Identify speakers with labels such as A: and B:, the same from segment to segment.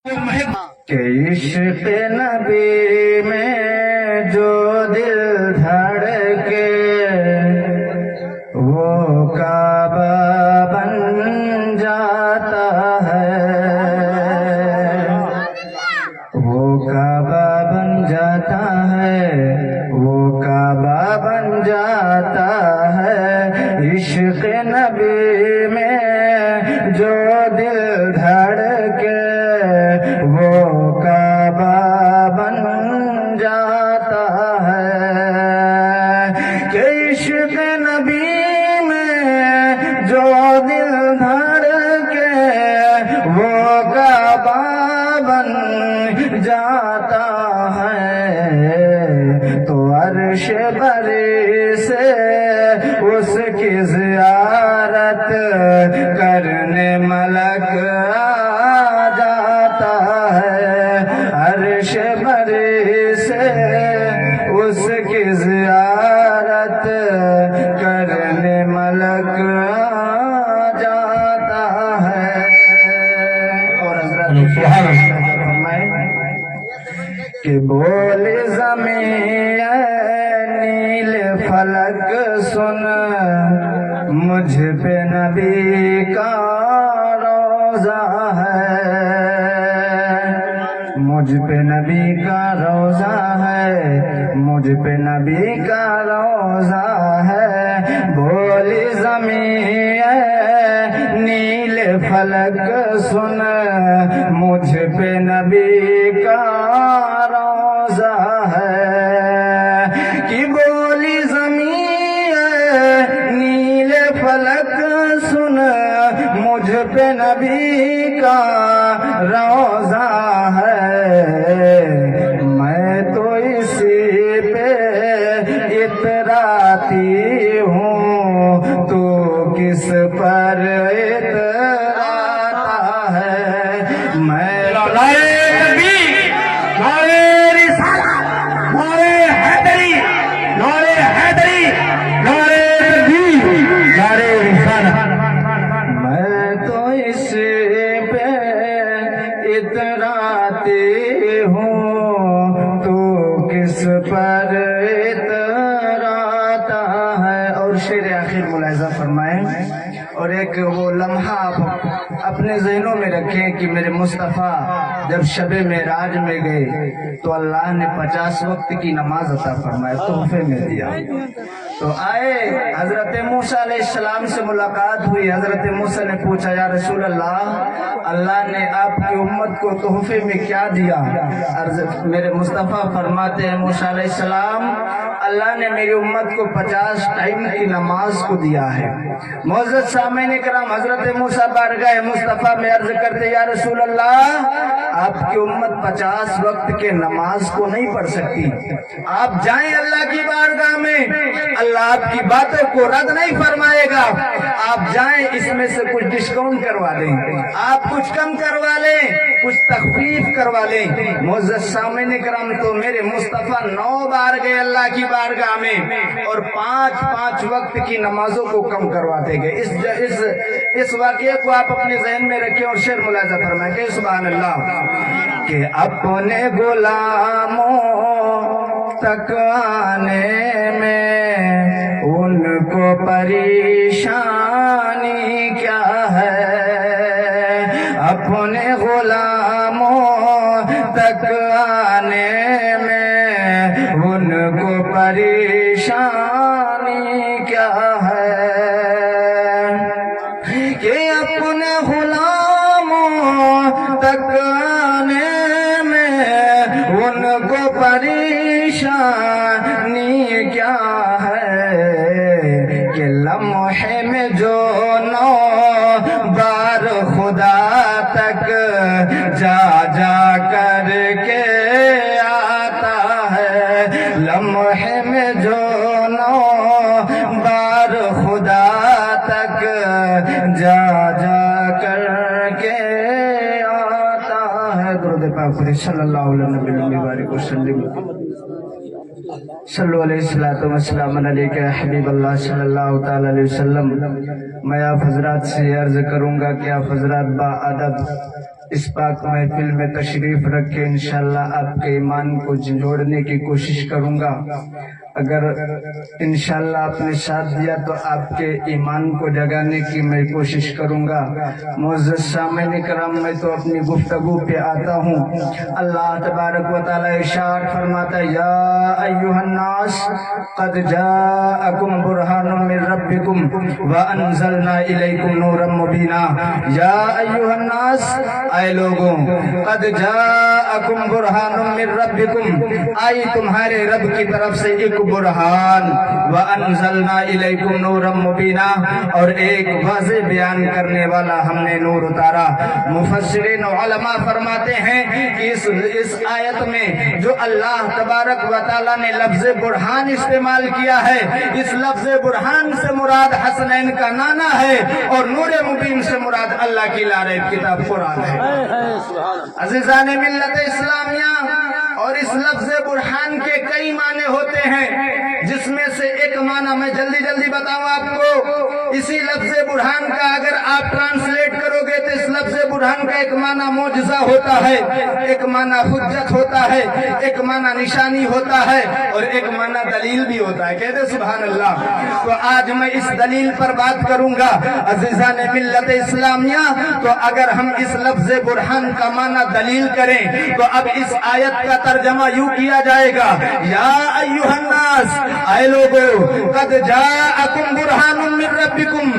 A: کہ عشق نبی میں جو دل دھڑکے وہ کعبہ بن جاتا ہے، وہ کعبہ بن جاتا ہے، وہ کعبہ بن جاتا ہے۔ عشق نبی میں جو دل دھڑکے وہ کعبہ بن جاتا ہے، کہ عشق نبی میں جو دل دھڑکے وہ کعبہ بن جاتا ہے، تو عرش بری سے اس کی زیارت کرنے ملک آ جاتا ہے، عرش بری سے اس کی زیارت کرنے ملک آ جاتا ہے۔ اور حضرت فرمائے کہ بول زمین نیل فلک سن، مجھ پہ نبی کا روزہ ہے، مجھ پہ نبی کا روزہ ہے، مجھ پہ نبی کا روزہ ہے۔ بولی زمین نیل فلک سن، مجھ پہ نبی کا روزہ ہے، کہ بولی زمین نیل فلک سن، مجھ پہ نبی کا روزہ ہے، میں تو اسی پہ اتراتی ہوں، تو کس پر اتراتا ہے۔ میں اتراتی ہوں، تو کس پر اتراتا ہے۔ اور شعر آخر ملاحظہ فرمائیں، اور ایک وہ لمحہ آپ اپنے ذہنوں میں رکھیں کہ میرے مصطفیٰ جب شب معراج میں گئے تو اللہ نے 50 وقت کی نماز عطا فرمائے، تحفے میں دیا۔ تو آئے حضرت موسیٰ علیہ السلام سے ملاقات ہوئی، حضرت موسیٰ نے پوچھا یا رسول اللہ نے آپ کی امت کو تحفے میں کیا دیا؟ میرے مصطفیٰ فرماتے ہیں موسیٰ علیہ السلام، اللہ نے میری امت کو 50 ٹائم کی نماز کو دیا ہے۔ معزز سامعین کرام، حضرت موسیٰ بارگاہ مصطفیٰ میں عرض کرتے یا رسول اللہ، آپ کی امت 50 وقت کے نماز کو نہیں پڑھ سکتی، آپ جائیں اللہ کی بارگاہ میں، اللہ آپ کی باتوں کو رد نہیں فرمائے گا، آپ جائیں اس میں سے کچھ ڈسکاؤنٹ کروا دیں، آپ کچھ کم کروا لیں، کچھ تخفیف کروا لیں۔ معزز سامعین کرام، تو میرے مصطفیٰ 9 بار گئے اللہ کی بارگاہ میں اور 5 وقت کی نمازوں کو کم کرواتے گئے۔ اس واقعے کو آپ اپنے ذہن میں رکھیں اور شعر ملاحظہ فرمائیں کہ سبحان اللہ، کہ اپنے غلاموں تک آنے میں ان کو پریشانی کیا ہے، اپنے غلاموں تک آنے میں ان کو پریشانی کیا ہے، کہ اپنے غلاموں تک آنے میں ان کو پریشانی کیا ہے، کہ لمحے میں جو 9 بار خدا تک جا کر کے آتا ہے، لمحے میں جو 9 بار خدا تک جا کر کے آتا ہے۔ درود پاک صلی اللہ علیہ وسلم، صلو علیہ الصلوۃ والسلام علیک یا حبیب اللہ صلی اللہ تعالی علیہ وسلم۔ میں آپ حضرات سے عرض کروں گا کہ آپ حضرات با ادب اس پاک محفل میں تشریف رکھ کے انشاءاللہ آپ کے ایمان کو جوڑنے کی کوشش کروں گا۔ اگر انشاءاللہ آپ نے ساتھ دیا تو آپ کے ایمان کو جگانے کی میں کوشش کروں گا۔ معزز سامعین کرام، میں تو اپنی گفتگو پہ آتا ہوں۔ اللہ تبارک و تعالی ارشاد فرماتا ہے، یا ایھا الناس قد جاءکم برہان من ربکم وانزلنا الیکم نورا مبینا۔ یا ایھا الناس، اے لوگوں، قد جاءکم برہان من ربکم، آئی تمہارے رب کی طرف سے ایک برہان، وَأَنزَلْنَا إِلَيْكُمْ نُورًا مُبِينًا، اور ایک واضح بیان کرنے والا ہم نے نور اتارا۔ مفسرین علماء فرماتے ہیں کہ اس آیت میں جو اللہ تبارک و تعالیٰ نے لفظ برہان استعمال کیا ہے، اس لفظ برہان سے مراد حسنین کا نانا ہے، اور نور مبین سے مراد اللہ کی لاریب کتاب قرآن ہے۔ عزیزان ملت اسلامیہ، اور اس لفظ برہان کے کئی معنی ہوتے ہیں، جس میں سے ایک معنی میں جلدی بتاؤں آپ کو۔ اسی لفظ برہان کا اگر آپ ٹرانسلیٹ کرو گے تو اس لفظ برہان کا ایک معنی معجزہ ہوتا ہے، ایک معنی حجت ہوتا ہے، ایک معنی نشانی ہوتا ہے، اور ایک معنی دلیل بھی ہوتا ہے۔ کہتے سبحان اللہ۔ تو آج میں اس دلیل پر بات کروں گا۔ عزیزان ملت اسلامیہ، تو اگر ہم اس لفظ برہان کا معنی دلیل کریں تو اب اس آیت کا ترجمہ یوں کیا جائے گا، یا ایھا الناس، اے لوگو، قد جاءکم برہان من ربکم،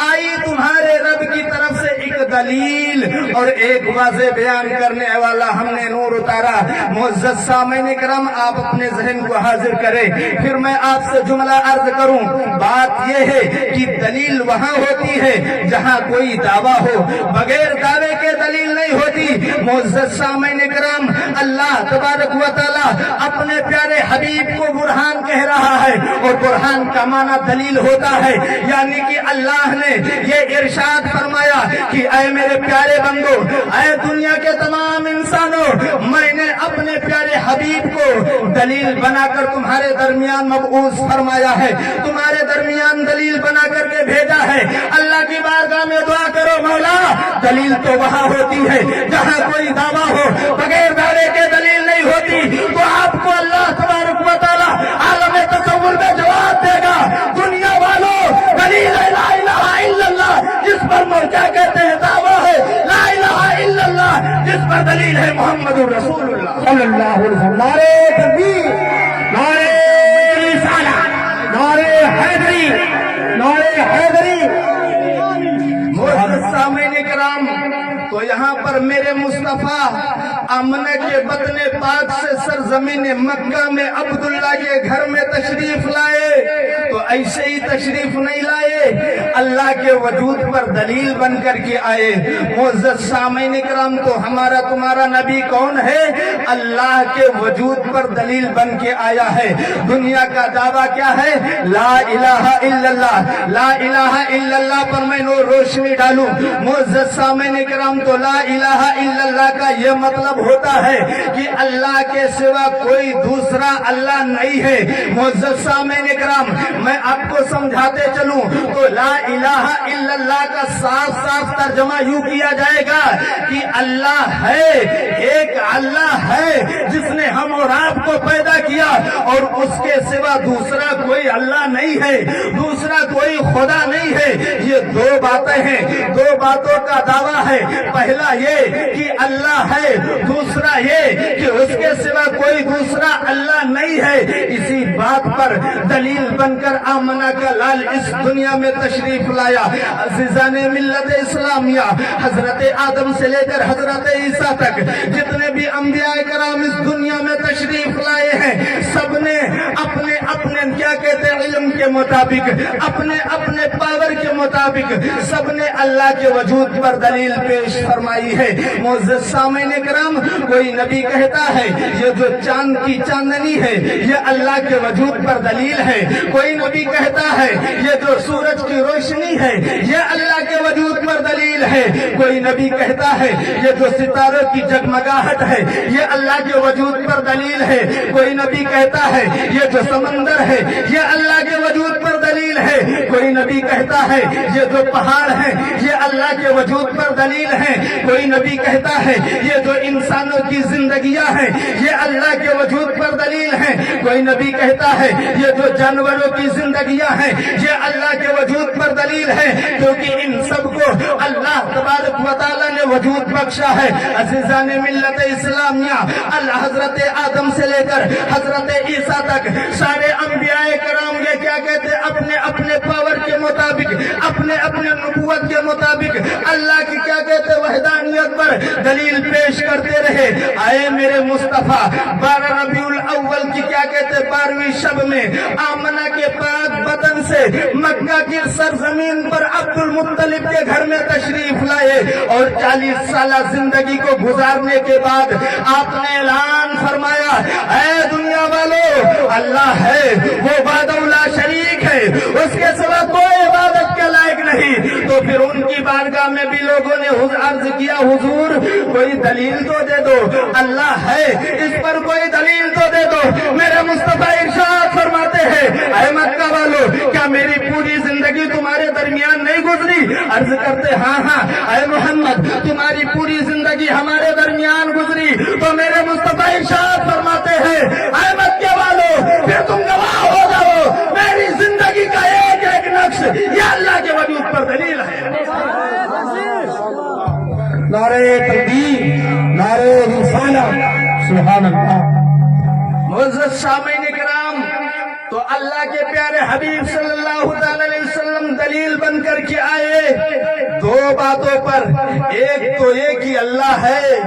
A: آئی تمہارے رب کی طرف سے ایک دلیل اور ایک واضح بیان کرنے والا ہم نے نور اتارا۔ معزز سامعین کرام، آپ اپنے ذہن کو حاضر کریں، پھر میں آپ سے جملہ عرض کروں۔ بات یہ ہے کہ دلیل وہاں ہوتی ہے جہاں کوئی دعویٰ ہو، بغیر دعوے کے دلیل نہیں ہوتی۔ معزز سامعین کرام، اللہ تبارک و تعالیٰ اپنے پیارے حبیب کو برہان کہہ رہا ہے، اور برہان کا معنی دلیل ہوتا ہے، یعنی کہ اللہ نے یہ ارشاد فرمایا کہ اے میرے پیارے بندو، اے دنیا کے تمام انسانوں، میں نے اپنے پیارے حبیب کو دلیل بنا کر تمہارے درمیان مبعوث فرمایا ہے، تمہارے درمیان دلیل بنا کر کے بھیجا ہے۔ اللہ کی بارگاہ میں دعا کرو، مولا، دلیل تو وہاں ہوتی ہے جہاں کوئی دعویٰ ہو، بغیر دعوے کے دلیل نہیں ہوتی۔ تو آپ کو اللہ تبارک و تعالیٰ عالم تصور میں جواب دے گا، دنیا والوں، دلیل ہے لا الہ الا اللہ، جس پر کیا کہتے ہیں دعویٰ ہے لا الہ الا اللہ، جس پر دلیل ہے محمد رسول اللہ صلی اللہ علیہ وسلم۔ نعرہ تکبیر، نعرہ رسالت، نعرہ حیدری، نعرہ حیدری۔ معزز سامعین کرام، تو یہاں پر میرے مصطفیٰ آمنہ کے بطن پاک سے سرزمین مکہ میں عبداللہ کے گھر میں تشریف لائے، تو ایسے ہی تشریف نہیں لائے، اللہ کے وجود پر دلیل بن کر کے آئے۔ معزز سامعین کرام، تو ہمارا تمہارا نبی کون ہے؟ اللہ کے وجود پر دلیل بن کے آیا ہے۔ دنیا کا دعویٰ کیا ہے؟ لا الہ الا اللہ۔ لا الہ الا اللہ پر میں روشنی ڈالوں۔ معزز سامعین کرام، تو لا الہ الا اللہ کا یہ مطلب ہوتا ہے کہ اللہ کے سوا کوئی دوسرا اللہ نہیں ہے۔ معزز سامعین کرام، میں آپ کو سمجھاتے چلوں تو لا الہ الا اللہ کا صاف ترجمہ یوں کیا جائے گا کہ اللہ ہے، ایک اللہ ہے جس نے ہم اور آپ کو پیدا کیا، اور اس کے سوا دوسرا کوئی اللہ نہیں ہے، دوسرا کوئی خدا نہیں ہے۔ یہ دو باتیں ہیں، دو باتوں کا دعویٰ ہے۔ پہلا یہ کہ اللہ ہے، دوسرا یہ کہ اس کے سوا کوئی دوسرا اللہ نہیں ہے۔ اسی بات پر دلیل بن کر آمنہ کا لال اس دنیا میں تشریف لایا۔ عزیزان ملت اسلامیہ، حضرت آدم سے لے کر حضرت عیسیٰ تک جتنے بھی انبیاء کرام اس دنیا میں تشریف لائے ہیں، سب نے اپنے کیا کہتے ہیں علم کے مطابق، اپنے پاور کے مطابق سب نے اللہ کے وجود پر دلیل پیش فرمائی ہے۔ معزز سامعین کرام، کوئی نبی کہتا ہے یہ جو چاند کی چاندنی ہے یہ اللہ کے وجود پر دلیل ہے، کوئی نبی کہتا ہے یہ جو سورج کی روشنی ہے یہ اللہ کے وجود پر دلیل ہے، کوئی نبی کہتا ہے یہ جو ستاروں کی جگمگاہٹ ہے یہ اللہ کے وجود پر دلیل ہے، کوئی نبی کہتا ہے یہ جو سمندر ہے یہ اللہ کے وجود پر دلیل دلیل ہے، کوئی نبی کہتا ہے یہ جو پہاڑ ہیں یہ اللہ کے وجود پر دلیل ہیں، کوئی نبی کہتا ہے یہ جو انسانوں کی زندگیاں ہیں یہ اللہ کے وجود پر دلیل ہیں، کوئی نبی کہتا ہے یہ جو جانوروں کی زندگیاں ہیں یہ اللہ کے وجود پر دلیل ہے، کیونکہ ان سب کو اللہ تبارک و تعالی نے وجود بخشا ہے۔ عزیزان ملت اسلامیہ، اللہ حضرت آدم سے لے کر حضرت عیسیٰ تک سارے انبیاء کرام یہ کیا کہتے ہیں، اپنے اپنے پاور کے مطابق، اپنے اپنے نبوت کے مطابق اللہ کی کیا کہتے ہیں وحدانیت پر دلیل پیش کرتے رہے۔ آئے میرے مصطفیٰ 12 ربیع الاول کی کیا کہتے ہیں 12ویں شب میں آمنہ کے پاک بدن سے مکہ کی سرزمین پر عبد المطلب کے گھر میں تشریف لائے، اور 40 سالہ زندگی کو گزارنے کے بعد آپ نے اعلان فرمایا، اے دنیا والو، اللہ ہے وہ وحدہ لا شریک ہے، اس کے سوا کوئی عبادت کے لائق نہیں۔ تو پھر ان کی بارگاہ میں بھی لوگوں نے عرض کیا، حضور کوئی دلیل تو دے دو، اللہ ہے اس پر کوئی دلیل تو دے دو۔ میرے مصطفیٰ ارشاد فرماتے ہیں، اے مکہ والو، کیا میری پوری زندگی تمہارے درمیان نہیں گزری؟ عرض کرتے ہاں ہاں۔ اے محمد، تمہاری پوری زندگی ہمارے درمیان گزری؟ تو میرے مصطفیٰ ارشاد فرماتے ہیں، اے مکہ والو، پھر تم گواہ ہو جاؤ، میری زندگی کا ایک ایک نقش یہ اللہ کے وجود پر دلیل ہے۔
B: نعرہ تکبیر، نعرہ رسالت، سبحان اللہ۔
A: معزز سامعین کرام، تو اللہ کے پیارے حبیب صلی اللہ علیہ وسلم دلیل بن کر کے آئے دو باتوں پر، ایک تو یہ کہ اللہ ہے،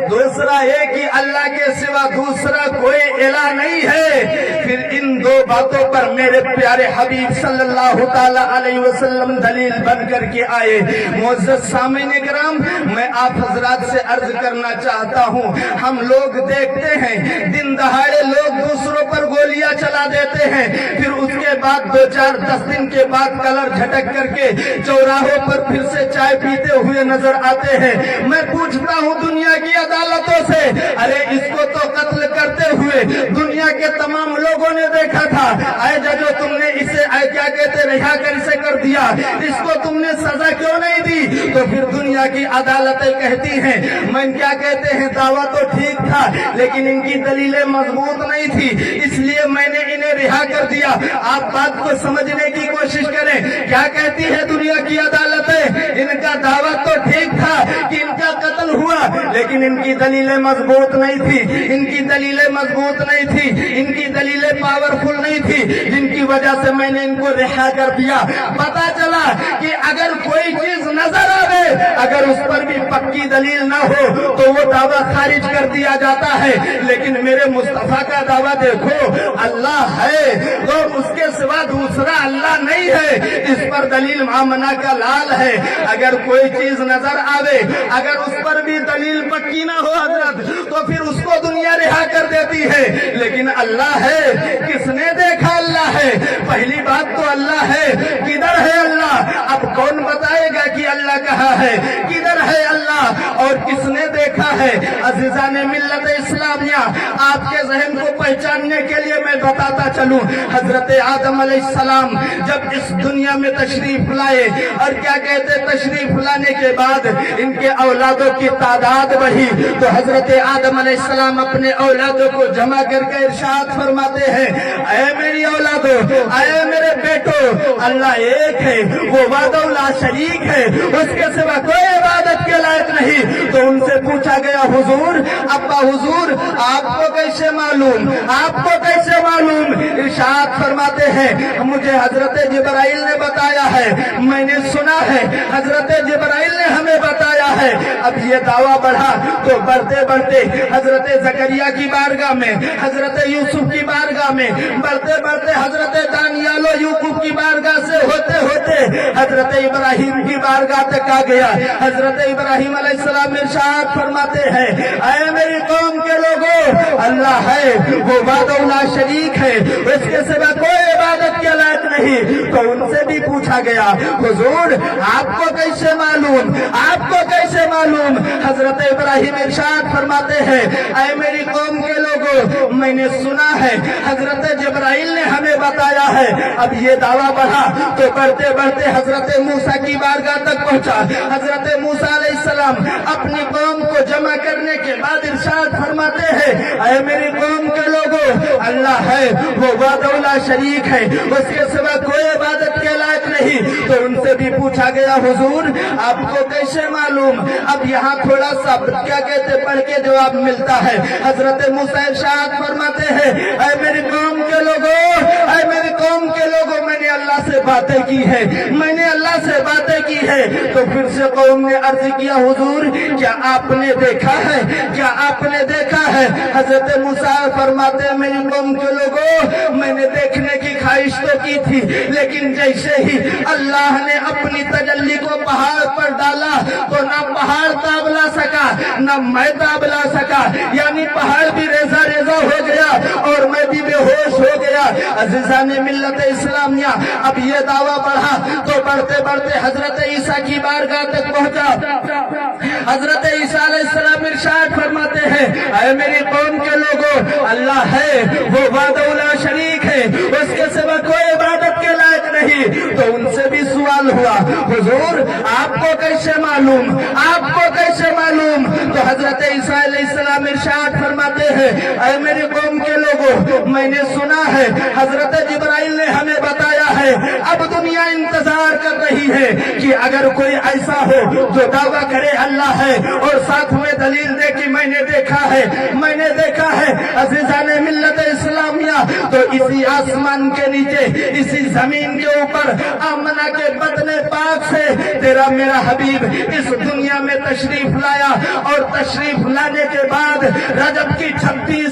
A: دوسرا یہ کہ اللہ کے سوا دوسرا کوئی الہ نہیں ہے۔ پھر ان دو باتوں پر میرے پیارے حبیب صلی اللہ تعالی علیہ وسلم دلیل بن کر کے آئے۔ معزز سامعین کرام، میں آپ حضرات سے عرض کرنا چاہتا ہوں، ہم لوگ دیکھتے ہیں دن دہاڑے لوگ دوسروں پر گولیاں چلا دیتے ہیں، پھر اس کے بعد 2-4-10 دن کے بعد کلر جھٹک کر کے چوراہوں پر پھر سے چائے پیتے ہوئے نظر آتے ہیں۔ میں پوچھتا ہوں دنیا کی عدالتوں سے، ارے اس کو تو قتل کرتے ہوئے دنیا کے تمام لوگوں نے دیکھا تھا، اے ججو تم نے اسے کیا کہتے رہا کر اسے کر دیا، اس کو تم نے سزا کیوں نہیں دی؟ تو پھر دنیا کی عدالتیں کہتی ہیں، میں کیا کہتے ہیں دعویٰ تو ٹھیک تھا لیکن ان کی دلیلیں مضبوط نہیں تھی، اس لیے میں نے انہیں رہا کر دیا۔ آپ بات کو سمجھنے کی کوشش کریں، کیا کہتی ہے دنیا کی عدالتیں؟ ان کا دعویٰ تو ٹھیک تھا کہ ان کا قتل ہوا، لیکن ان کی دلیلیں مضبوط نہیں تھی، ان کی دلیلیں مضبوط نہیں تھی، ان کی دلیلیں پاورفل نہیں تھی، جن کی وجہ سے میں نے ان کو رہا کر دیا۔ پتا چلا کہ اگر کوئی چیز نظر آئے، اگر اس پر بھی پکی دلیل نہ ہو تو وہ دعویٰ خارج کر دیا جاتا ہے، لیکن میرے مصطفیٰ کا دعویٰ دیکھو، اللہ ہے تو اس کے سوا دوسرا اللہ نہیں ہے، اس پر دلیل آمنہ کا لال ہے۔ اگر کوئی چیز نظر آوے، اگر اس پر بھی دلیل پکی نہ ہو حضرت، تو پھر اس کو دنیا رہا کر دیتی ہے، لیکن اللہ ہے، کس نے دیکھا اللہ ہے؟ پہلی بات تو اللہ ہے، کدھر ہے اللہ؟ اب کون بتائے گا کہ اللہ کہاں ہے؟ کدھر ہے اللہ اور کس نے دیکھا ہے؟ عزیزان ملت اسلامیہ، آپ کے ذہن کو پہچاننے کے لیے میں بتاتا چلوں، حضرت آدم علیہ السلام جب اس دنیا میں تشریف لائے، اور کیا کہتے تشریف لانے کے بعد ان کے اولادوں کی تعداد بڑھی، تو حضرت آدم علیہ السلام اپنے اولادوں کو جمع کر کے ارشاد فرماتے ہیں، اے میری اولادوں، اے میرے بیٹو، اللہ ایک ہے، وہ وحدہ لا شریک ہے، اس کے سوا کوئی عبادت کے لائق نہیں۔ تو ان سے پوچھا گیا، حضور، ابا حضور، آپ کو کیسے معلوم؟ آپ کو کیسے معلوم؟ ارشاد فرماتے ہیں، مجھے حضرت جبرائیل نے بتایا ہے، میں نے سنا ہے، حضرت جبرائیل نے ہمیں بتایا ہے۔ اب یہ دعویٰ بڑھا تو بڑھتے بڑھتے حضرت زکریا کی بارگاہ میں، حضرت یوسف کی بارگاہ میں، بڑھتے بڑھتے حضرت دانیال و یعقوب کی بارگاہ سے ہوتے ہوتے حضرت ابراہیم کی بارگاہ تک آ گیا۔ حضرت ابراہیم علیہ السلام ارشاد فرماتے ہیں، اے میری قوم کے لوگوں، अल्लाह है, वो वादौला शरीक है, उसके सिवा कोई इबादत के लायक नहीं। तो उनसे भी पूछा गया, हुजूर आपको कैसे मालूम, आपको कैसे मालूम? हजरत इब्राहिम इरशाद फरमाते हैं, ऐ मेरी कौम के लोगों, मैंने सुना है, हजरत जिब्राइल ने हमें बताया है। अब ये दावा बढ़ा तो बढ़ते बढ़ते हजरत मूसा की बारगाह तक पहुंचा। हजरत मूसा अलैहिस्सलाम अपनी कौम को जमा करने के बाद इरशाद फरमाते हैं, ऐ मेरी कौम के लोगों, अल्लाह है, वो वादौला शरीक है, उसके सिवा कोई इबादत के लायक नहीं। तो उनसे भी पूछा गया, हुजूर आपको कैसे मालूम? अब यहाँ थोड़ा सा क्या कहते पढ़ के जवाब मिलता है। हजरत मूसा इरशाद फरमाते हैं, ऐ मेरी कौम के लोगों, ऐ मेरी कौम के लोगों, मैंने अल्लाह से बातें की है, मैंने अल्लाह से बातें की है। तो फिर से कौम ने अर्ज किया, हुजूर क्या आपने देखा है, क्या आपने देखा है? हजरत मूसा फरमाते हैं, मेरी कौम के लोगों, मैंने देखने की ख्वाहिश तो की थी, लेकिन जैसे ही अल्लाह ने अपनी तजल्ली को पहाड़ पर डाला तो ना पहाड़ दाबला सका, ना मैं दाबला सका, यानी पहाड़ भी रेजा रेजा हो गया और मैं भी बेहोश हो गया। अज़ीज़ाने मिल्लत इस्लामिया, अब ये दावा बढ़ा तो बढ़ते बढ़ते हजरत ईसा की बारगाह तक पहुंचा। हजरत ईसा अलैहिस्सलाम इरशाद फरमाते हैं, ऐ मेरी कौम के लोगों, अल्लाह है, वो वादौला शरीक है, उसके सिवा कोई इबादत के लायक नहीं। तो उनसे भी सवाल हुआ, हुजूर आपको कैसे मालूम, आपको कैसे मालूम? तो हजरत ईसा अलैहिस्सलाम इरशाद फरमाते हैं, ऐ मेरी कौम के लोगों, मैंने सुना है, हजरत जिब्राइल ने हमें बताया है। अब दुनिया इंतजार कर रही है कि अगर कोई ऐसा हो जो दावा करे अल्लाह है और साथ में दलील दे कि मैंने देखा है, मैंने देखा है। अज़ीज़ाने मिल्लत इस्लामिया, तो इसी आसमान के नीचे, इसी जमीन के ऊपर आमना के बदने पाक से तेरा मेरा हबीब इस दुनिया में तशरीफ लाया और तशरीफ लाने के बाद रजब की 26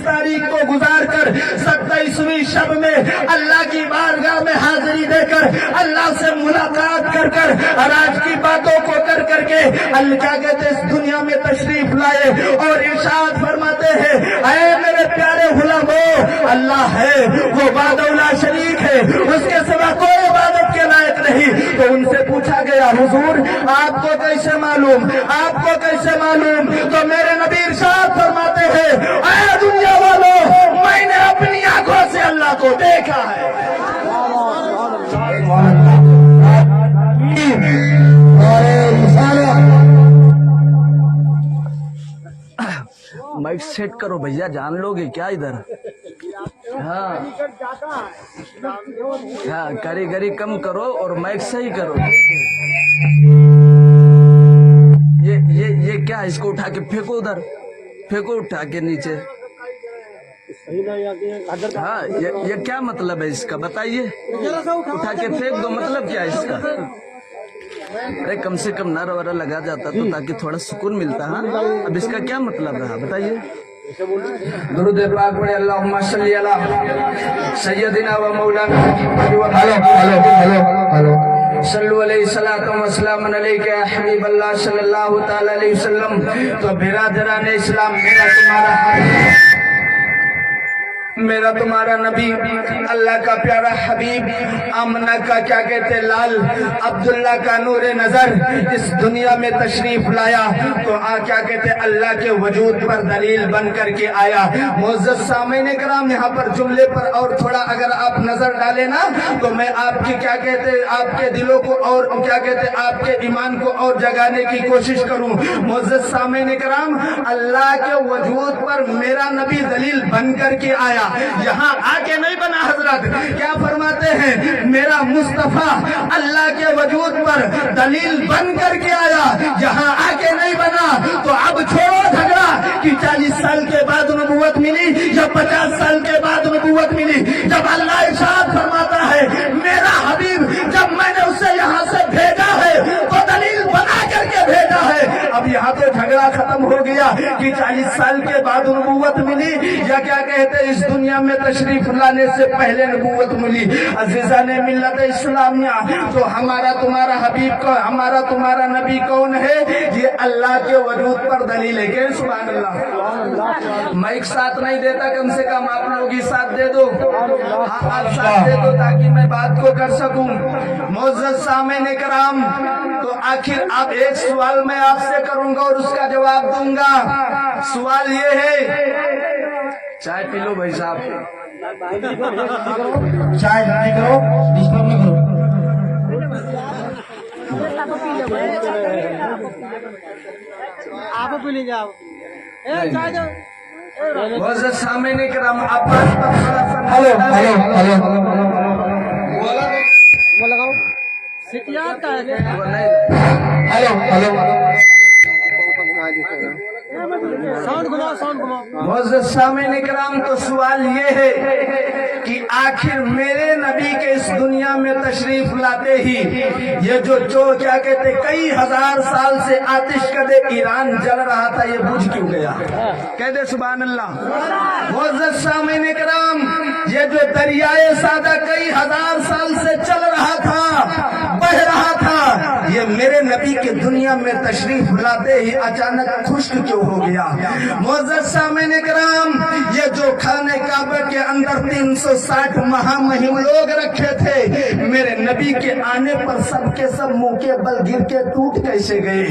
A: तारीख को गुजार कर 27वीं शब में अल्लाह की बारगाह में हाजिरी देकर अल्लाह से मुलाकात कर कर और आज की बातों को कर करके अल्लाह क्या कहते इस दुनिया में तशरीफ लाए और इरशाद फरमाते हैं, ऐ मेरे प्यारे गुलामों, अल्लाह है, वो वादौला शरीक है, उसके सिवा कोई इबादत के लायक नहीं। तो उनसे पूछा गया, हुजूर आपको कैसे मालूम, आपको कैसे मालूम? तो मेरे नबी इरशाद फरमाते हैं, ऐ दुनिया वालों, मैंने अपनी आंखों से अल्लाह को देखा है। माइक सेट करो भैया, जान लोगे क्या इधर? हाँ हाँ, कारीगरी कम करो और माइक सही करो। ये क्या है? इसको उठा के फेंको उधर, फेंको उठा के नीचे। हाँ, ये क्या मतलब है इसका बताइए? उठा के फेंक दो, मतलब क्या है इसका? अरे कम से कम नारा वारा लगा जाता तो ताकि थोड़ा सुकून मिलता। हाँ, अब इसका क्या मतलब रहा बताइए? दुरूद पाक पढ़े, अल्लाहुम्मा सल्ली अला सय्यदिना व मौलाना सल्लु अलैहि सलातु व सलाम अलैका या हबीब अल्लाह सल्लल्लाहु तआला अलैहि वसल्लम। तो बिरादरान इस्लाम, मेरा तुम्हारा नबी, अल्लाह का प्यारा हबीब, आमना का क्या कहते लाल, अब्दुल्ला का नूरे नजर इस दुनिया में तशरीफ लाया तो क्या कहते अल्लाह के वजूद पर दलील बन करके आया। मुअज़्ज़ज़ सामीन कराम, यहाँ पर जुमले पर और थोड़ा अगर आप नजर डालें ना तो मैं आपकी क्या कहते आपके दिलों को और क्या कहते आपके ईमान को और जगाने की कोशिश करूं। मुअज़्ज़ज़ सामीन कराम, अल्लाह के वजूद पर मेरा नबी दलील बन करके आया, यहाँ आके नहीं बना। हजरत क्या फरमाते हैं, मेरा मुस्तफा अल्लाह के वजूद पर दलील बन करके आया, यहाँ आके नहीं बना। तो अब छोड़ो झगड़ा कि 40 साल के बाद नबूवत मिली या 50 साल के बाद नबूवत मिली। जब अल्लाह इरशाद फरमाता है, मेरा हबीब जब मैंने उसे यहाँ से भेजा है तो दलील बना करके भेजा है। अब यहाँ तो झगड़ा खत्म हो गया कि 40 साल के बाद नबूवत मिली, या क्या कहते हैं इस दुनिया में तशरीफ लाने से पहले नबूवत मिली। अजीजा ने मिल्लत इस्लामिया, तो हमारा तुम्हारा हबीब कौन, हमारा तुम्हारा नबी कौन है? ये अल्लाह के वजूद पर दलील है। क्या सुभान अल्लाह। माइक साथ नहीं देता, कम से कम आप लोग ही साथ दे दो। हाँ, आप साथ दे दो ताकि मैं बात को कर सकूं। मोअज़्ज़ज़ सामीन इकराम, तो आखिर आप एक सवाल मैं आपसे करूंगा और उसका जवाब दूंगा। सवाल ये है, चाय पी लो भाई साहब।
B: चाय नहीं करो, डिस्टर्ब नहीं करो।
C: आप पी लीजिए आप। चाय दो।
A: मोअज़्ज़ज़ सामीन इकराम, आप बात पर थोड़ा सा
B: हेलो हेलो हेलो
C: वो लगाओ सिटिया का है।
A: वो नहीं।
B: हेलो हेलो
C: साउंड घुमाओ, साउंड घुमाओ।
A: मोअज़्ज़ज़ सामीन इकराम, तो सवाल ये है कि आखिर मेरे नबी के इस दुनिया में तशरीफ लाते ही ये जो क्या कहते कई हजार साल से आतिशकदे ईरान जल रहा था, ये बुझ क्यों गया? कह दे सुभान अल्लाह। मोअज़्ज़ज़ सामीन इकराम, ये जो दरियाए सादा कई हजार साल से चल रहा था, बह रहा था, ये मेरे नबी के दुनिया में तशरीफ लाते ही अचानक खुश्क क्यों हो गया? मोअज़्ज़ज़ सामीन इकराम, ये जो खाने काबा के अंदर 360 महामहिम लोग रखे थे, मेरे नबी के आने पर सबके सब मुंह के बल गिर के टूट कैसे गए?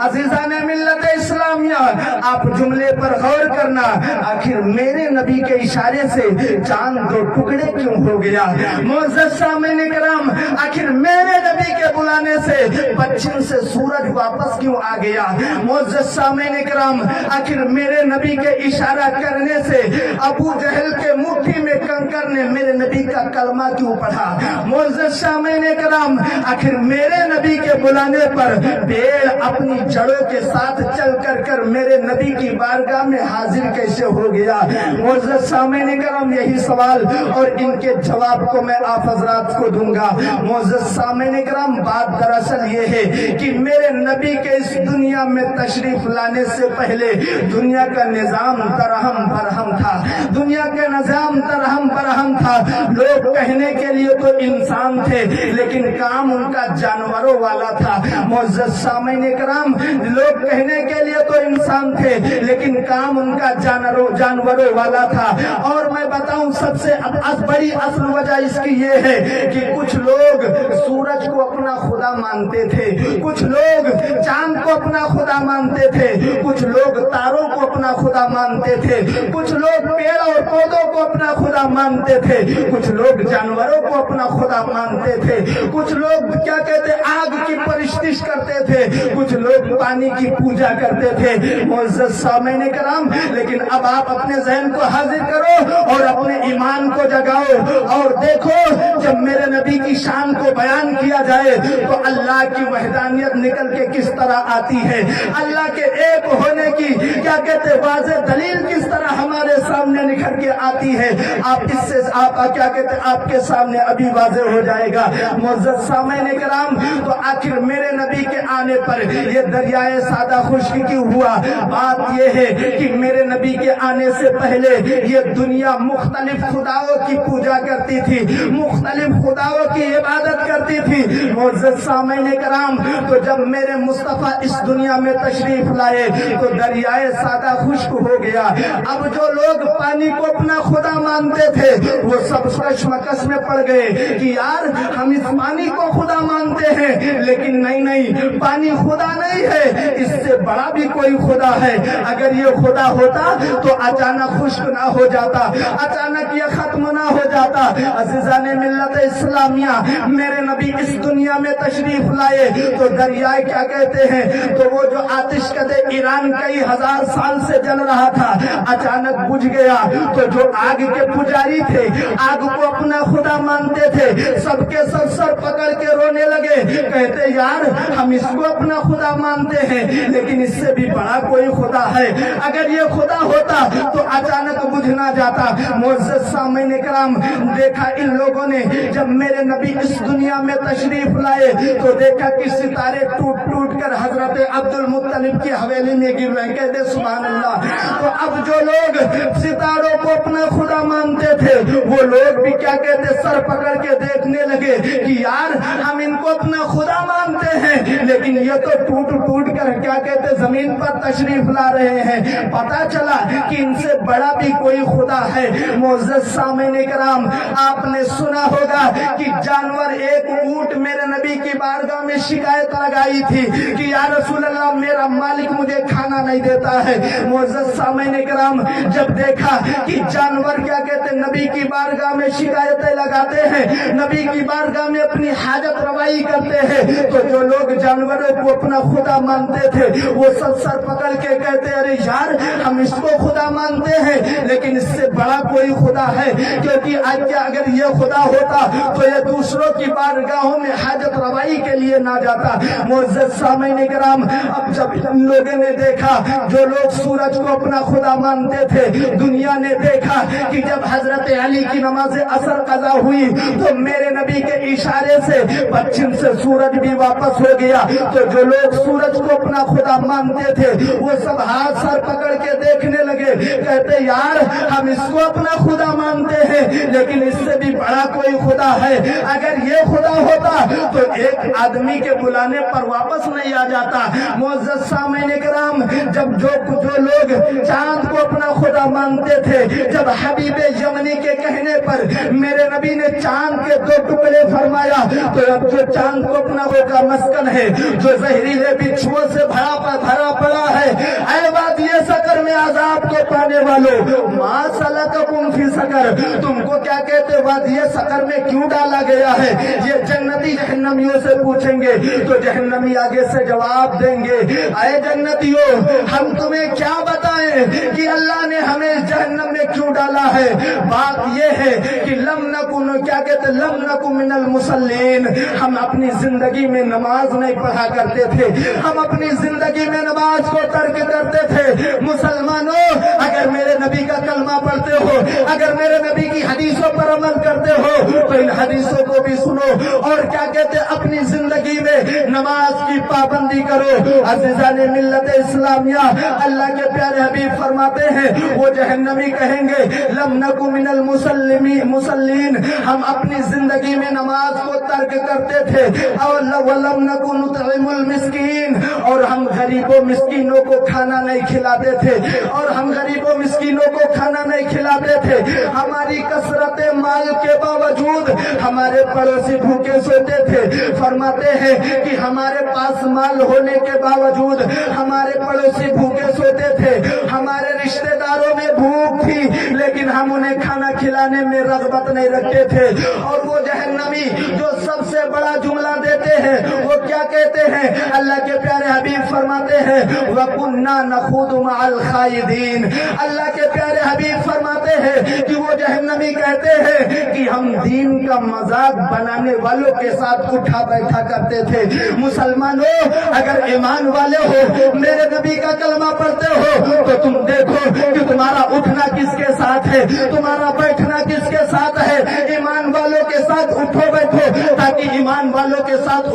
A: अजीजा ने मिल्लत इस्लामिया, आप जुमले पर गौर करना, आखिर मेरे नबी के इशारे से चांद दो टुकड़े क्यों हो गया? मोअज़्ज़ज़ सामीन इकराम, आखिर मेरे नबी के बुलाने से पश्चिम से सूरज वापस क्यों आ गया? मोअज़्ज़ज़ सामीन इकराम, आखिर मेरे नबी के इशारा करने से अबू जहल के मुट्ठी में कंकर ने मेरे नबी का कलमा क्यों पढ़ा? मोअज़्ज़ज़ सामीन इकराम, आखिर मेरे नबी के बुलाने पर पेड़ अपनी जड़ों के साथ चल कर मेरे नबी की बारगाह में हाजिर कैसे हो गया? मोअज़्ज़ज़ सामीन इकराम, यही सवाल और इनके जवाब को मैं आप हजरात को दूंगा। मोअज़्ज़ज़ सामीन इकराम, बात दरअसल ये है कि मेरे नबी के इस दुनिया में तशरीफ लाने से पहले दुनिया का निजाम दरहम बरहम था। दुनिया का निजाम दरहम बरहम था। लोग कहने के लिए तो इंसान थे, लेकिन काम उनका जानवरों वाला था। मुअज़्ज़ज़ सामीन इकराम, लोग कहने के लिए तो इंसान थे, लेकिन काम उनका जानवरों वाला था। और मैं बताऊं, सबसे बड़ी असल वजह इसकी ये है कि कुछ लोग सूरज को अपना खुदा मानते थे, कुछ लोग चांद को अपना खुदा मानते थे, कुछ लोग तारों को अपना खुदा मानते थे, कुछ लोग पेड़ और पौधों को अपना खुदा मानते थे, कुछ लोग जानवरों को अपना खुदा मानते थे, कुछ लोग क्या कहते आग की परिस्तिश करते थे, कुछ लोग पानी की पूजा करते थे। मुअज़्ज़ज़ सामीन इकराम, लेकिन अब आप अपने ज़हन को हाजिर करो और अपने ईमान को जगाओ और देखो, जब मेरे नबी की शान को बयान किया जाए तो अल्लाह की वहदानियत निकल के किस तरह आती है, अल्लाह के एक होने की क्या कहते वाज़ेह दलील किस तरह हमारे सामने निखर के आती है। आप इससे आप क्या कहते आपके सामने अभी वाज़ेह हो जाएगा। मुअज़्ज़ज़ सामीन इकराम, तो आखिर मेरे नबी के आने पर ये दरियाए सादा खुश्क क्यों हुआ? बात ये है कि मेरे नबी के आने से पहले ये दुनिया मुख्तलिफ खुदाओं की पूजा करती थी, मुख्तलिफ खुदाओं की इबादत करती थी। मुअज़्ज़ज़ सामीन इकराम, तो जब मेरे मुस्तफा इस दुनिया में तशरीफ लाए तो दरियाए सादा खुश्क हो गया। अब जो लोग पानी को अपना खुदा मानते थे वो सब कशमकश में पड़ गए कि यार हम इस पानी को खुदा मानते हैं, लेकिन नहीं, पानी खुदा नहीं है, इससे बड़ा भी कोई खुदा है। अगर ये खुदा होता तो अचानक खुश्क ना हो जाता, अचानक ये खत्म ना हो जाता। अज़ीज़ान मिल्लत इस्लामिया, मेरे नबी इस दुनिया में तशरीफ लाए तो दरियाए क्या कहते हैं, तो वो जो आतिशकदे ईरान कई हजार साल से जल रहा था अचानक बुझ गया। तो जो आग के पुजारी थे, आग को अपना खुदा मानते थे, सबके सब सर पकड़ के रोने लगे, कहते यार हम इसको अपना खुदा मानते हैं, लेकिन इससे भी बड़ा कोई खुदा है। अगर ये खुदा होता तो अचानक बुझ ना जाता। मुअज़्ज़ज़ सामीन इकराम, देखा इन लोगों ने जब मेरे नबी इस दुनिया में तशरीफ लाए तो देखा कि सितारे टूट टूट कर हजरत अब्दुल मुत्तलिब की हवेली में गिर रहे। कहते सुभान अल्लाह। तो अब जो लोग सितारों को अपना खुदा मानते थे वो लोग भी क्या कहते, सर पकड़ के देखने लगे कि यार हम इनको अपना खुदा मानते हैं, लेकिन ये तो टूट टूट कर क्या कहते जमीन पर तशरीफ ला रहे हैं। पता चला कि इनसे बड़ा भी कोई खुदा है। मुअज़्ज़ज़ सामीन इकराम, आपने सुना होगा कि जानवर एक ऊंट मेरे नबी की बारगाह में शिकायत लगाई थी कि या रसूल अल्लाह मेरा मालिक मुझे खाना नहीं देता है। मुअज़्ज़ज़ सामीन इकराम, जब देखा कि जानवर क्या कहते नबी की बारगाह में शिकायतें लगाते हैं, नबी की बारगाह में अपनी हाजत रवाई करते हैं, तो जो लोग जानवरों को अपना खुदा मानते थे वो सब सर पकड़ के कहते अरे यार हम इसको खुदा मानते हैं, लेकिन इससे बड़ा कोई खुदा है। क्योंकि आज क्या अगर ये खुदा होता तो ये दूसरों की बारगाहों में हाजत रवाई के लिए ना जाता। मुअज़्ज़ज़ सामीन इकराम, अब जब इन लोगों ने देखा, जो लोग सूरज को अपना खुदा मानते थे, दुनिया ने देखा कि जब हजरत अली की नमाज असर कज़ा हुई तो मेरे नबी के इशारे से पश्चिम से सूरज भी वापस हो गया। तो जो लोग सूरज को अपना खुदा मानते थे वो सब हाथ सर पकड़ के देखने लगे, कहते यार हम इसको अपना खुदा मानते हैं, लेकिन इससे भी बड़ा कोई खुदा है। अगर ये खुदा होता तो एक आदमी के बुलाने पर वापस नहीं आ जाता। मुअज़्ज़ज़ सामीन इकराम, जब जो लोग चांद को अपना खुदा मानते थे, जब हबीब यमनी के कहने पर मेरे नबी ने चांद के 2 टुकड़े फरमाया, तो अब जो चांद को अपना होगा मस्कन है, जो जहरीले बिच्छुओं से भरा पड़ा है, ऐ वादिये सकर में आजाब को पाने वालों, मा सलककुम फी सकर, तुमको क्या कहते वादिये सकर में क्यों डाला गया है? ये जन्नती जहन्नमियों से पूछेंगे तो जहन्नमी आगे से जवाब देंगे, ऐ जन्नतियों हम तुम्हें क्या बताएं कि अल्लाह ने हमें जहन्नम में क्यों डाला है? बात ये है कि लम नकुन, क्या कहते लम नकु मिनल मुसल्लीन, हम अपनी जिंदगी में नमाज नहीं पढ़ा करते थे, हम अपनी जिंदगी में नमाज को तर्क करते थे। मुसलमानों, अगर मेरे नबी का कलमा पढ़ते हो, अगर मेरे नबी की हदीसों पर अमल करते हो तो इन हदीसों को भी सुनो और क्या कहते अपनी जिंदगी में नमाज की पाबंदी करो। अज़ीज़ाने मिल्लत इस्लामिया, अल्लाह के प्यारे हबीब फरमाते हैं वो जहन्नमी कहेंगे लम नकु मिनल मुसल्लीन, हम अपनी जिंदगी में नमाज को तर्क करते थे, और लम नकु नुतइमुल मिस्कीन, और हम गरीबों मिस्कीनों को खाना नहीं खिलाते थे, और हम गरीबों मिस्कीनों को खाना नहीं खिलाते थे। हमारी कसरत माल के बावजूद हमारे पड़ोसी भूखे सोते थे। फरमाते हैं कि हमारे पास माल होने के बावजूद हमारे पड़ोसी भूखे सोते थे, हमारे रिश्तेदारों में भूख थी लेकिन हम उन्हें खाना खिलाने में रग़बत नहीं रखते थे। और वो जहन्नमी जो सबसे बड़ा जुमला देते हैं वो क्या कहते हैं? अल्लाह के प्यारे हबीब फरमाते हैं वकुन्ना नखूदु मअल खाइदीन, अल्लाह के प्यारे हबीब फरमाते हैं कि वो जहन्नमी कहते हैं कि हम दीन का मजाक बनाने वालों के साथ उठा बैठा करते थे। मुसलमानों, अगर ईमान वाले हो, मेरे नबी का कलमा पढ़ते हो तो तुम देखो कि तुम्हारा उठना किसके साथ है, तुम्हारा बैठना किसके साथ है। ईमान वालों के साथ उठो बैठो ताकि ईमान वालों के साथ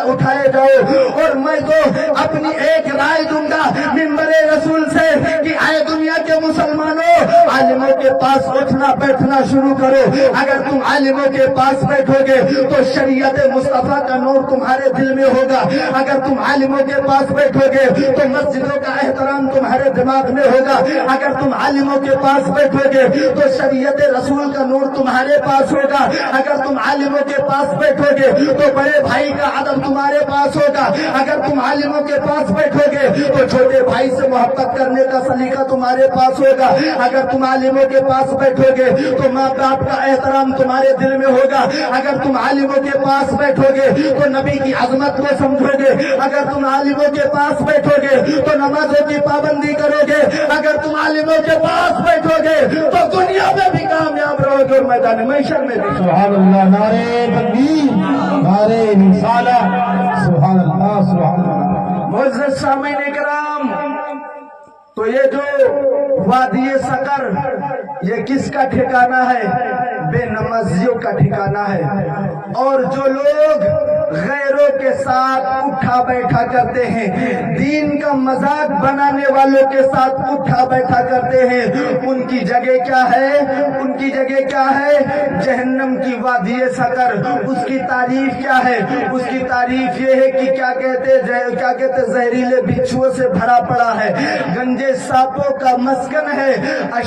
A: उठाए जाओ। और मैं तो अपनी एक राय दूंगा मिंबरे रसूल से कि आए दुनिया के मुसलमानों, आलिमों के पास उठना बैठना शुरू करो। अगर तुम आलिमों के पास बैठोगे तो शरीयत मुस्तफा का नूर तुम्हारे दिल में होगा। अगर तुम आलिमों के पास बैठोगे तो मस्जिदों का एहतराम तुम्हारे दिमाग में होगा। अगर तुम आलिमों के पास बैठोगे तो शरीयत रसूल का नूर तुम्हारे पास होगा। अगर तुम आलिमों के पास बैठोगे तो बड़े भाई का अदब तुम्हारे पास होगा। अगर तुम आलिमों के पास बैठोगे तो छोटे भाई से मोहब्बत करने का सलीका तुम्हारे पास होगा। अगर तुम आलिमों के पास बैठोगे तो माँ बाप का एहतराम तुम्हारे दिल में होगा। अगर तुम आलिमों के पास बैठोगे तो नबी की अजमत को समझोगे। अगर तुम आलिमों के पास बैठोगे तो नमाजों की पाबंदी करोगे। اگر تم عالموں کے پاس بیٹھو گے تو دنیا میں بھی کامیاب رہو گے اور میدان محشر میں بھی.
B: سبحان اللہ. نعرے تکبیر، نعرے رسالہ. سبحان اللہ، سبحان اللہ.
A: معزز سامعین کرام، تو یہ جو وادی سقر یہ کس کا ٹھکانہ ہے؟ بے نمازیوں کا ٹھکانہ ہے. اور جو لوگ غیروں کے ساتھ اٹھا بیٹھا کرتے ہیں، دین کا مذاق بنانے والوں کے ساتھ اٹھا بیٹھا کرتے ہیں، ان کی جگہ کیا ہے؟ ان کی جگہ کیا ہے؟ جہنم کی وادی سقر. اس کی تعریف کیا ہے؟ اس کی تعریف یہ ہے کہ کیا کہتے زہریلے بچھوؤں سے بھرا پڑا ہے، گنجے سانپوں کا مسکن ہے،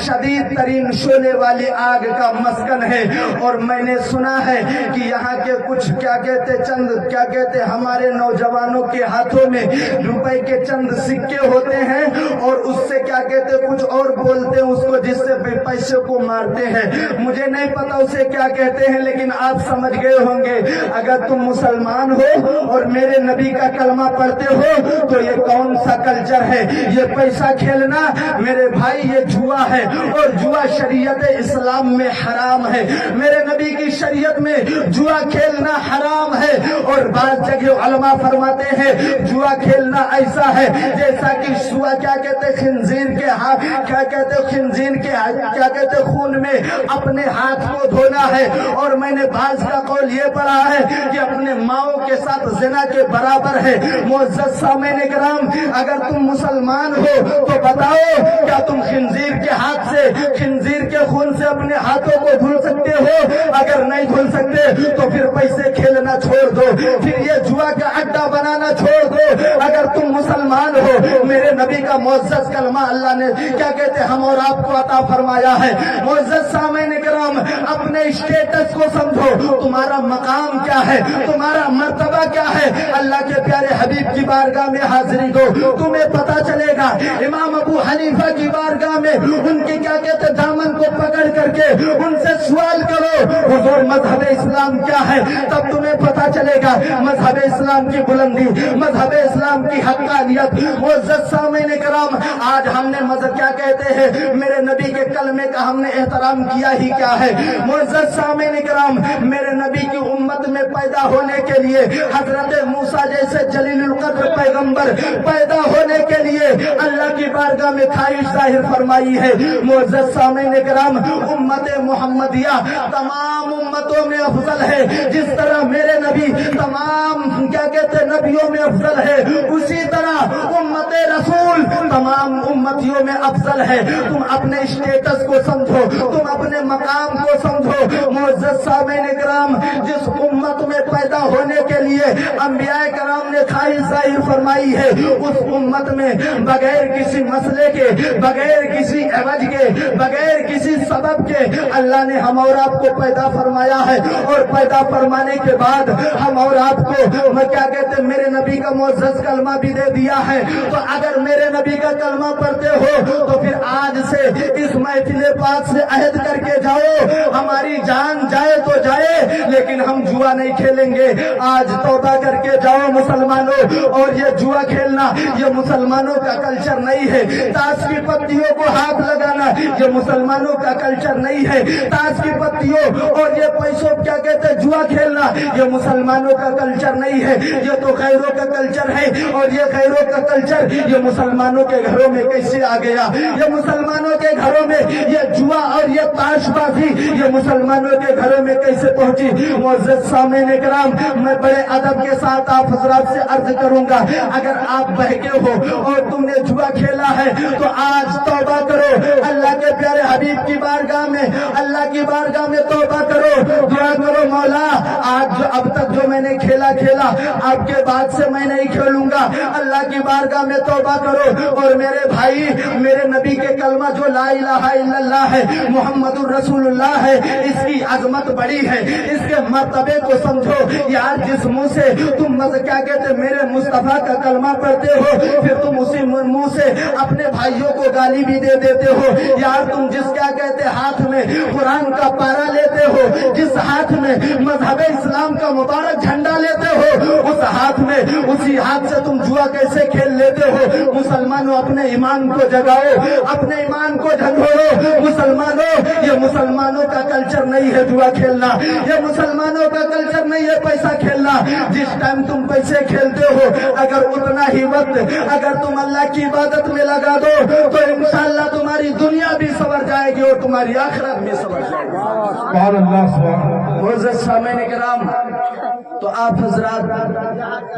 A: شدید ترین شعلے والی آگ کا مسکن ہے. اور میں نے سنا ہے کہ یہاں کے کچھ کہتے ہمارے نوجوانوں کے ہاتھوں میں روپے کے چند سکے ہوتے ہیں اور اس سے کچھ اور بولتے ہیں اس کو، جس سے پیسے کو مارتے ہیں. مجھے نہیں پتا اسے کیا کہتے ہیں، لیکن آپ سمجھ گئے ہوں گے. اگر تم مسلمان ہو اور میرے نبی کا کلمہ پڑھتے ہو تو یہ کون سا کلچر ہے؟ یہ پیسہ کھیلنا میرے بھائی یہ جوا ہے، اور جوا شریعت اسلام میں حرام ہے. میرے نبی کی شریعت میں جوا کھیلنا حرام ہے. اور بعض جگہ علماء فرماتے ہیں جوا کھیلنا ایسا ہے جیسا کہ خنزیر کے خون میں اپنے ہاتھ کو دھونا ہے. اور میں نے بعض کا قول یہ پڑھا ہے کہ اپنے ماؤں کے ساتھ زنا کے برابر ہے. معزز سامعین کرام، اگر تم مسلمان ہو تو بتاؤ کیا تم خنزیر کے ہاتھ سے، خنزیر کے خون سے اپنے ہاتھوں کو دھل سکتے ہو؟ اگر نہیں دھل سکتے تو پھر پیسے کھیلنا چھوڑ دو، پھر یہ جوا کا اڈا بنانا چھوڑ دو. اگر تم مسلمان ہو، میرے نبی کا معزز کلمہ اللہ نے ہم اور آپ کو عطا فرمایا ہے. معزز سامعین کرام، اپنے اسٹیٹس کو سمجھو، تمہارا مقام کیا ہے، تمہارا مرتبہ کیا ہے. اللہ کے پیارے حبیب کی بارگاہ میں حاضری دو، تمہیں پتا چلے گا. امام ابو حنیفہ کی بارگاہ میں ان کے دامن کو پکڑ کر کے ان سے سوال کرو حضور مذہب اسلام کیا ہے، تب تمہیں پتا چلے گا مذہب اسلام کی بلندی، مذہب اسلام کی حقانیت. معزز سامعین کرام، آج ہم نے مذہب کیا کہتے ہیں، میرے نبی کے کلمے کا ہم نے احترام کیا ہی کیا ہے. معزز سامعین کرام، میرے نبی کی امت میں پیدا ہونے کے لیے حضرت موسیٰ جیسے جلیل القدر پیغمبر پیدا ہونے کے لیے اللہ کی بارگاہ میں خواہش ظاہر فرمائی ہے. معزز سامعین کرام، امت محمدیہ تمام امتوں میں افضل ہے. جس طرح میرے نبی تمام نبیوں میں افضل ہے، اسی طرح امت رسول تمام امتیوں میں افضل ہے. تم اپنے اسٹیٹس کو سمجھو، تم اپنے مقام کو سمجھو. معزز سامعین کرام، جس امت میں پیدا ہونے کے لیے انبیاء کرام نے خواہش ظاہر فرمائی ہے، اس امت میں بغیر کسی مسئلے کے، بغیر کسی عوض کے، بغیر کسی سبب کے اللہ نے ہم اور آپ کو پیدا فرمایا ہے. اور پیدا فرمانے کے بعد ہم اور آپ کو میرے نبی کا معزز کلمہ بھی دے دیا ہے. تو اگر میرے نبی کا کلمہ پڑھتے ہو تو پھر آج سے اس محفل پاک سے عہد کر کے جاؤ، ہماری جان جائے تو جائے لیکن ہم جوا نہیں کھیلیں گے. آج توبہ کر کے جاؤ مسلمانوں. اور یہ جوا کھیلنا یہ مسلمانوں کا کلچر نہیں ہے. تاش کی پتیوں کو ہاتھ لگانا یہ مسلمانوں کا کلچر نہیں ہے. تاش کی پتیوں اور یہ پیسوں جوا کھیلنا یہ مسلمانوں کا کلچر نہیں ہے. یہ تو غیروں کا کلچر ہے. اور یہ غیروں کا کلچر یہ مسلمانوں کے گھروں میں کیسے آ گیا؟ یہ مسلمانوں کے گھروں میں یہ جوا اور یہ تاش بازی یہ مسلمانوں کے گھروں میں کیسے پہنچی؟ معزز سامعین کرام، میں بڑے ادب کے ساتھ آپ حضرات سے عرض کروں گا، اگر آپ بہکے ہو اور تم نے جوا کھیلا ہے تو آج توبہ کرو. اللہ کے پیارے حبیب کی بارگاہ میں، اللہ کی بارگاہ میں توبہ کرو، دعا کرو مولا آج اب تک جو میں نے کھیلا اب کے بعد سے میں نہیں کھیلوں گا. اللہ کی بارگاہ میں توبہ کرو. اور میرے بھائی، میرے نبی کے کلمہ جو لا الہ الا اللہ ہے، محمد الرسول اللہ ہے، اس کی عظمت بڑی ہے. اس کے مرتبے کو سمجھو یار. جس منہ سے تم میرے مصطفیٰ کا کلمہ پڑھتے ہو، پھر تم اسی منہ سے اپنے بھائیوں کو گالی بھی دے دیتے ہو. یار تم جس जिस क्या कहते हाथ में कुरान का पारा लेते हो, जिस हाथ में मजहब इस्लाम का मुबारक झंडा लेते हो, उस हाथ में उसी हाथ से तुम जुआ कैसे खेल लेते हो? मुसलमानों अपने ईमान को जगाओ, अपने ईमान को झंझोड़ो। मुसलमानों, ये मुसलमानों का कल्चर नहीं है जुआ खेलना, ये मुसलमानों का कल्चर नहीं है पैसा खेलना। जिस टाइम तुम पैसे खेलते हो, अगर उतना ही वक्त अगर तुम अल्लाह की इबादत में लगा दो तो इंशाअल्लाह तुम्हारी दुनिया भी संवर जाएगी और तुम्हारी आखिरत भी संवर जाएगी। मोअज़्ज़ज़ सामीन किराम, तो आप हजरात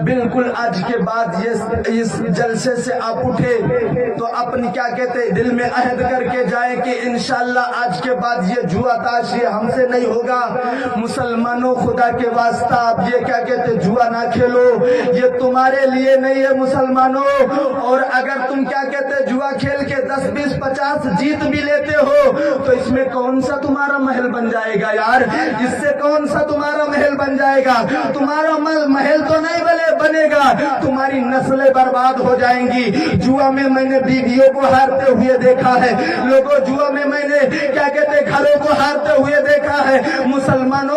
A: बिल्कुल आज के बाद ये इस जलसे से आप उठे तो अपनी क्या कहते दिल में अहद करके जाए कि इंशाअल्लाह आज के बाद ये जुआ ताश ये हमसे नहीं होगा। मुसलमानों, खुदा के वास्ता आप ये क्या कहते जुआ ना खेलो, ये तुम्हारे लिए नहीं है मुसलमानों। और अगर तुम क्या कहते जुआ खेल के 10, 20, 50 जीत भी लेते हो तो इसमें कौन सा तुम्हारा महल बन जाएगा यार? इससे कौन सा तुम्हारा महल बन जाएगा? तुम्हारा महल तो नहीं बनेगा, तुम्हारी नस्लें बर्बाद हो जाएंगी। जुआ में मैंने बीवियों को हारते हुए देखा है, लोगों जुआ में मैंने क्या कहते घरों को हारते हुए देखा है। मुसलमानों,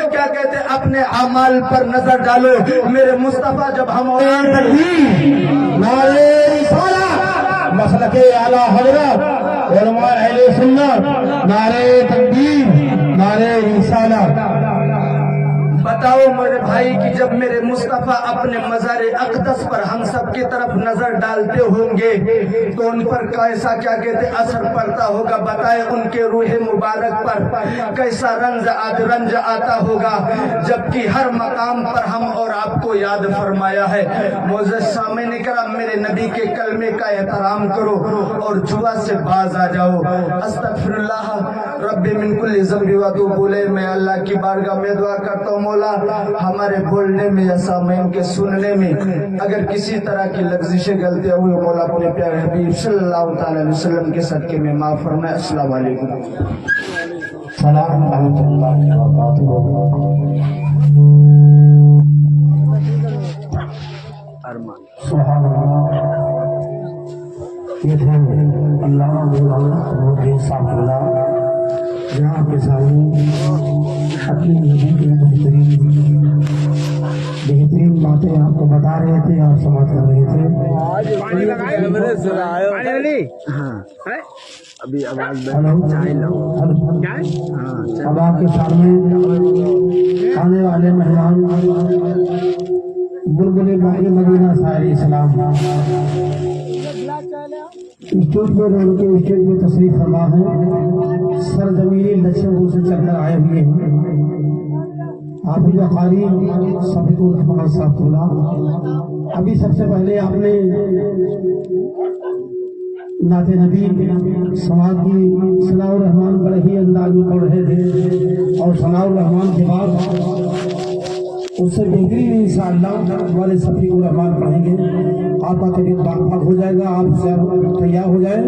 A: क्या कहते अपने अमाल पर नजर डालो। मेरे मुस्तफा जब हम
B: नारे रिसालत मसलके आला हजरत उलमा अहले सुन्नत, नारे तकबीर, नारे रिसालत।
A: बताओ मेरे भाई कि जब मेरे मुस्तफा अपने मज़ार अक़दस पर हम सब की तरफ नजर डालते होंगे तो उन पर कैसा क्या कहते असर पड़ता होगा? बताए उनके रूह मुबारक पर कैसा रंज आता होगा, जबकि हर मकाम पर हम और आपको याद फरमाया है। मोअज़्ज़ज़ सामीन किराम, मेरे नबी के कलमे का एहतराम करो और जुआ से बाज आ जाओ। अस्तगफिरुल्लाह रब्बी मिन कुल्ली ज़ंबि व अतूबु इलैह। मैं अल्लाह की बारगाह में दुआ करता हूँ, मौला हमारे बोलने में या सामीन के सुनने में अगर किसी तरह की लग़्ज़िशें गलतियां हुई, मौला अपने प्यारे हबीब सल्लल्लाहु तआला अलैहि वसल्लम के सदके में माफ फरमाए। अस्सलाम वालेकुम।
B: सलाम रहमतुल्लाहि व बरकातुहू। सुभान अल्लाह। ये थे अल्लामा मौलवी साहब जहाँ के सामने अपनी नबी की बेहतरीन बातें आपको बता रहे थे, आप समाज कर रहे थे।
A: अभी आवाज
B: अब आपके सामने आने वाले मेहमान बुलबुल बागी मदीना साहिर इस्लाम स्टेज पर उनके स्टेज में तशरीफ फरमा है। सरजमीनी लक्ष्यों से चलकर आए हुए हैं हाफिज कारी सफीकुर रहमान साहब। अभी सबसे पहले आपने नाते नबी समाज की सनाउर रहमान बड़े ही अंदाज में पढ़ रहे थे और सनाउर रहमान के बाद उससे बेहतरीन इंशाअल्लाह हमारे सफीकुर रहमान पढ़ेंगे। आपका तबीयत बाग हो जाएगा, आप तैयार हो जाए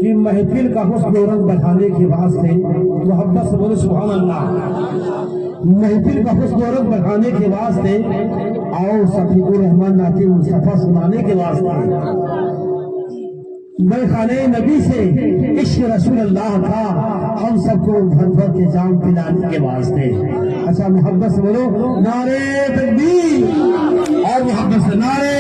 B: कि महफिल का हुस्न और रंग बढ़ाने के वास्ते मोहब्बत से बोले सुभान अल्लाह। महफिल का हुस्न और रंग बढ़ाने के वास्ते आओ सफीकुर रहमान नाते मुस्तफा सुनाने के वास्ते मैं खाने नबी से इश्क रसूल अल्लाह था हम सबको भर भर के जाम पिलाने के वास्ते। अच्छा मोहब्बत से बोलो नारे तकबीर और मोहब्बत से नारे